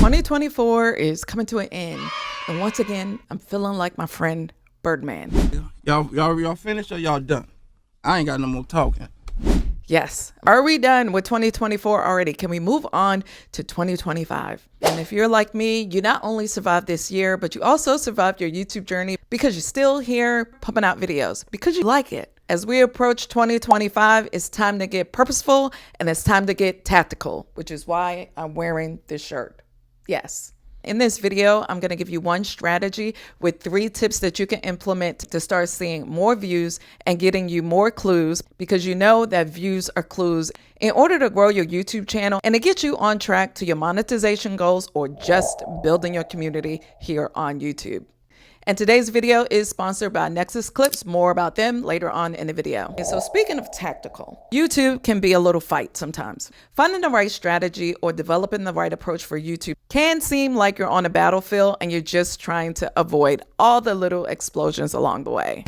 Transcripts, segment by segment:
2024 is coming to an end, and once again, I'm feeling like my friend Birdman. Y'all finished or y'all done? I ain't got no more talking. Yes. Are we done with 2024 already? Can we move on to 2025? And if you're like me, you not only survived this year, but you also survived your YouTube journey because you're still here pumping out videos because you like it. As we approach 2025, it's time to get purposeful and it's time to get tactical, which is why I'm wearing this shirt. Yes. In this video, I'm going to give you one strategy with 3 tips that you can implement to start seeing more views and getting you more clues, because you know that views are clues in order to grow your YouTube channel and to get you on track to your monetization goals or just building your community here on YouTube. And today's video is sponsored by nexusclips. More about them later on in the video. Okay, so speaking of tactical, YouTube can be a little fight sometimes. Finding the right strategy or developing the right approach for YouTube can seem like you're on a battlefield and you're just trying to avoid all the little explosions along the way.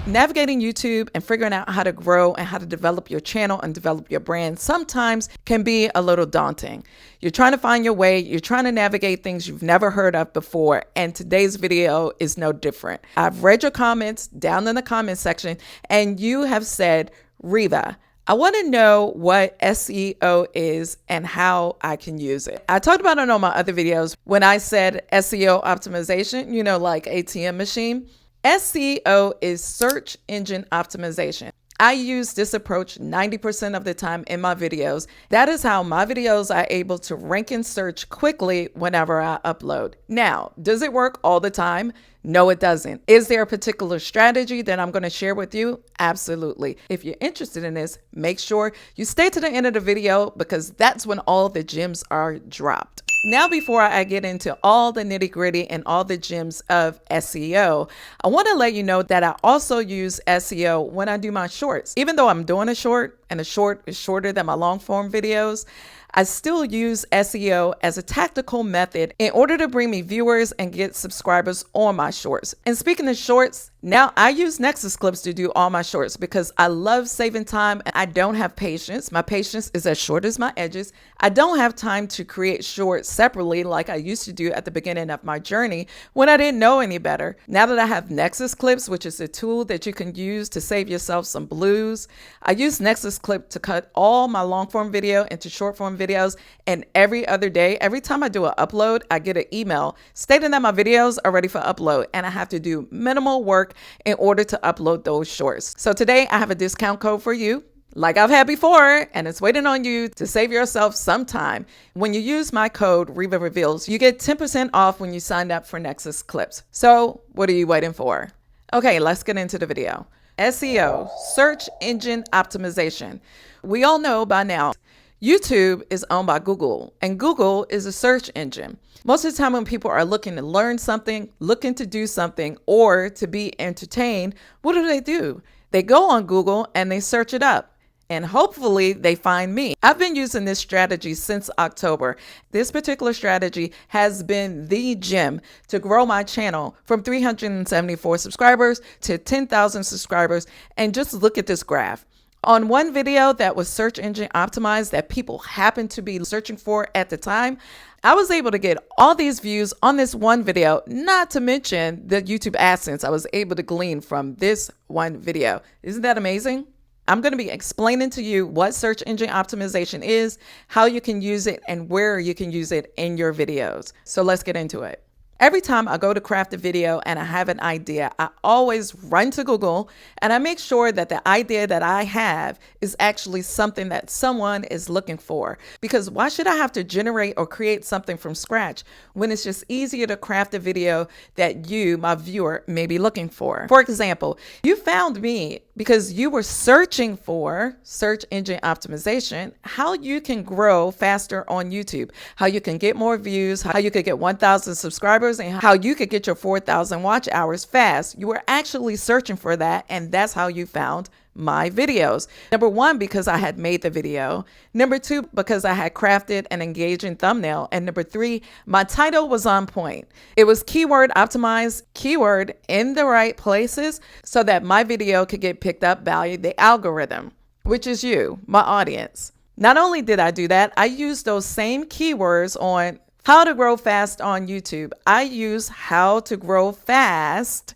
Navigating YouTube and figuring out how to grow and how to develop your channel and develop your brand sometimes can be a little daunting. You're trying to find your way, you're trying to navigate things you've never heard of before, and today's video is no different. I've read your comments down in the comment section, and you have said, Riva, I want to know what SEO is and how I can use it. I talked about it on my other videos when I said SEO optimization, you know, like ATM machine. SEO is search engine optimization. I use this approach 90% of the time in my videos. That is how my videos are able to rank in search quickly whenever I upload. Now, does it work all the time? No, it doesn't. Is there a particular strategy that I'm going to share with you? Absolutely. If you're interested in this, make sure you stay to the end of the video because that's when all the gems are dropped. Now, before I get into all the nitty gritty and all the gems of SEO, I want to let you know that I also use SEO when I do my shorts. Even though I'm doing a short and a short is shorter than my long form videos, I still use SEO as a tactical method in order to bring me viewers and get subscribers on my shorts. And speaking of shorts, now I use nexusclips to do all my shorts because I love saving time and I don't have patience. My patience is as short as my edges. I don't have time to create shorts separately like I used to do at the beginning of my journey when I didn't know any better. Now that I have nexusclips, which is a tool that you can use to save yourself some blues, I use nexusclip to cut all my long form video into short form videos, and every other day, every time I do an upload, I get an email stating that my videos are ready for upload and I have to do minimal work in order to upload those shorts. So today I have a discount code for you like I've had before, and it's waiting on you to save yourself some time. When you use my code RivaReveals, you get 10% off when you sign up for nexusclips. So what are you waiting for? Okay, let's get into the video. SEO, search engine optimization. We all know by now, YouTube is owned by Google, and Google is a search engine. Most of the time when people are looking to learn something, looking to do something, or to be entertained, what do? They go on Google and they search it up. And hopefully they find me. I've been using this strategy since October. This particular strategy has been the gem to grow my channel from 374 subscribers to 10,000 subscribers. And just look at this graph. On one video that was search engine optimized that people happened to be searching for at the time, I was able to get all these views on this one video, not to mention the YouTube AdSense I was able to glean from this one video. Isn't that amazing? I'm going to be explaining to you what search engine optimization is, how you can use it, and where you can use it in your videos. So let's get into it. Every time I go to craft a video and I have an idea, I always run to Google and I make sure that the idea that I have is actually something that someone is looking for. Because why should I have to generate or create something from scratch when it's just easier to craft a video that you, my viewer, may be looking for? For example, you found me because you were searching for search engine optimization, how you can grow faster on YouTube, how you can get more views, how you could get 1,000 subscribers, and how you could get your 4,000 watch hours fast. You were actually searching for that, and that's how you found my videos. Number one, because I had made the video. Number two, because I had crafted an engaging thumbnail. And number three, my title was on point. It was keyword optimized, keyword in the right places so that my video could get picked up by the algorithm, which is you, my audience. Not only did I do that, I used those same keywords on How to grow fast on YouTube. I use how to grow fast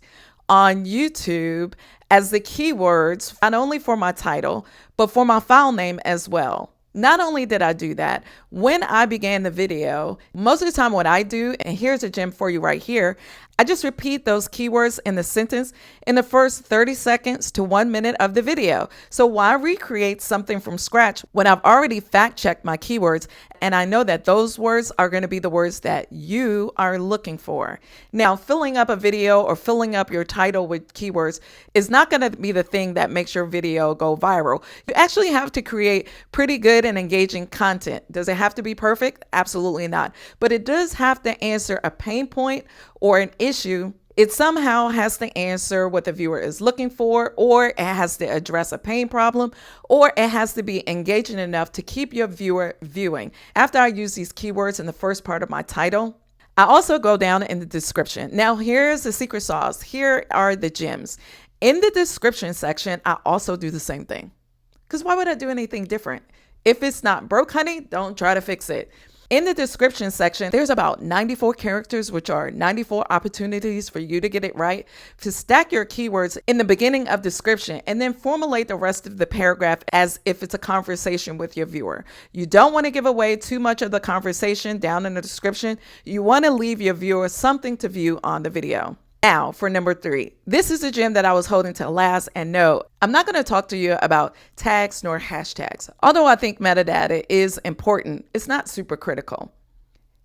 on YouTube as the keywords, not only for my title, but for my file name as well. Not only did I do that, when I began the video, most of the time what I do, and here's a gem for you right here, I just repeat those keywords in the sentence in the first 30 seconds to 1 minute of the video. So why recreate something from scratch when I've already fact checked my keywords and I know that those words are going to be the words that you are looking for. Now, filling up a video or filling up your title with keywords is not going to be the thing that makes your video go viral. You actually have to create pretty good and engaging content. Does it have to be perfect? Absolutely not. But it does have to answer a pain point or an issue. It somehow has to answer what the viewer is looking for, or it has to address a pain problem, or it has to be engaging enough to keep your viewer viewing. After I use these keywords in the first part of my title, I also go down in the description. Now, here's the secret sauce. Here are the gems. In the description section, I also do the same thing. Because why would I do anything different? If it's not broke, honey, don't try to fix it. In the description section, there's about 94 characters, which are 94 opportunities for you to get it right, to stack your keywords in the beginning of description and then formulate the rest of the paragraph as if it's a conversation with your viewer. You don't want to give away too much of the conversation down in the description. You want to leave your viewer something to view on the video. Now for number 3, this is a gem that I was holding to last, and no, I'm not going to talk to you about tags nor hashtags. Although I think metadata is important, it's not super critical.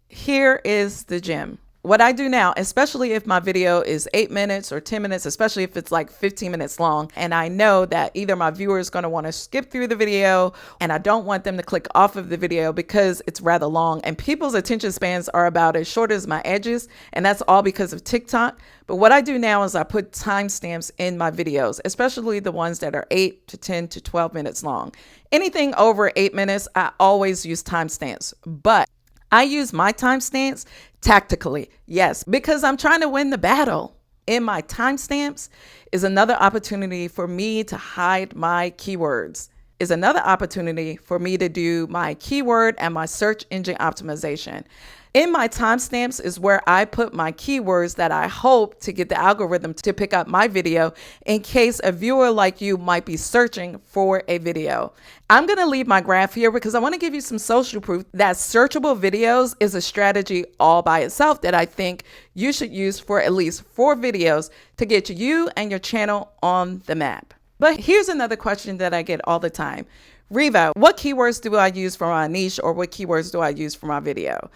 Here is the gem. What I do now, especially if my video is 8 minutes or 10 minutes, especially if it's like 15 minutes long, and I know that either my viewer is going to want to skip through the video and I don't want them to click off of the video because it's rather long, and people's attention spans are about as short as my edges, and that's all because of TikTok. But what I do now is I put timestamps in my videos, especially the ones that are 8 to 10 to 12 minutes long. Anything over 8 minutes, I always use timestamps, but I use my timestamps tactically, yes, because I'm trying to win the battle. In my timestamps is another opportunity for me to hide my keywords, is another opportunity for me to do my keyword and my search engine optimization. In my timestamps is where I put my keywords that I hope to get the algorithm to pick up my video in case a viewer like you might be searching for a video. I'm going to leave my graph here because I want to give you some social proof that searchable videos is a strategy all by itself that I think you should use for at least 4 videos to get you and your channel on the map. But here's another question that I get all the time. Riva, what keywords do I use for my niche, or what keywords do I use for my video?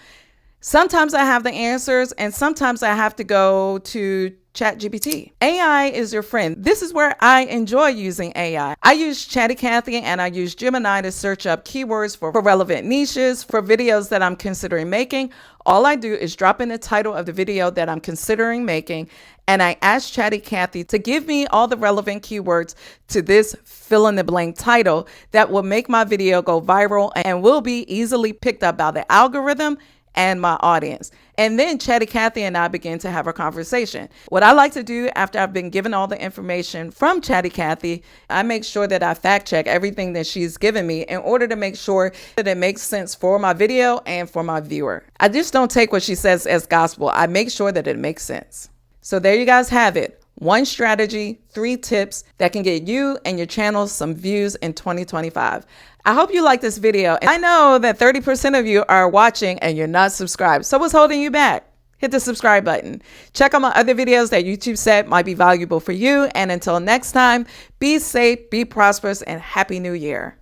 Sometimes I have the answers, and sometimes I have to go to ChatGPT. AI is your friend. This is where I enjoy using AI. I use Chatty Cathy and I use Gemini to search up keywords for relevant niches, for videos that I'm considering making. All I do is drop in the title of the video that I'm considering making, and I ask Chatty Cathy to give me all the relevant keywords to this fill in the blank title that will make my video go viral and will be easily picked up by the algorithm and my audience. And then Chatty Cathy and I begin to have a conversation. What I like to do after I've been given all the information from Chatty Cathy, I make sure that I fact check everything that she's given me in order to make sure that it makes sense for my video and for my viewer. I just don't take what she says as gospel. I make sure that it makes sense. So there you guys have it. 1 strategy, 3 tips that can get you and your channel some views in 2025. I hope you like this video. And I know that 30% of you are watching and you're not subscribed. So what's holding you back? Hit the subscribe button. Check out my other videos that YouTube said might be valuable for you. And until next time, be safe, be prosperous, and Happy New Year.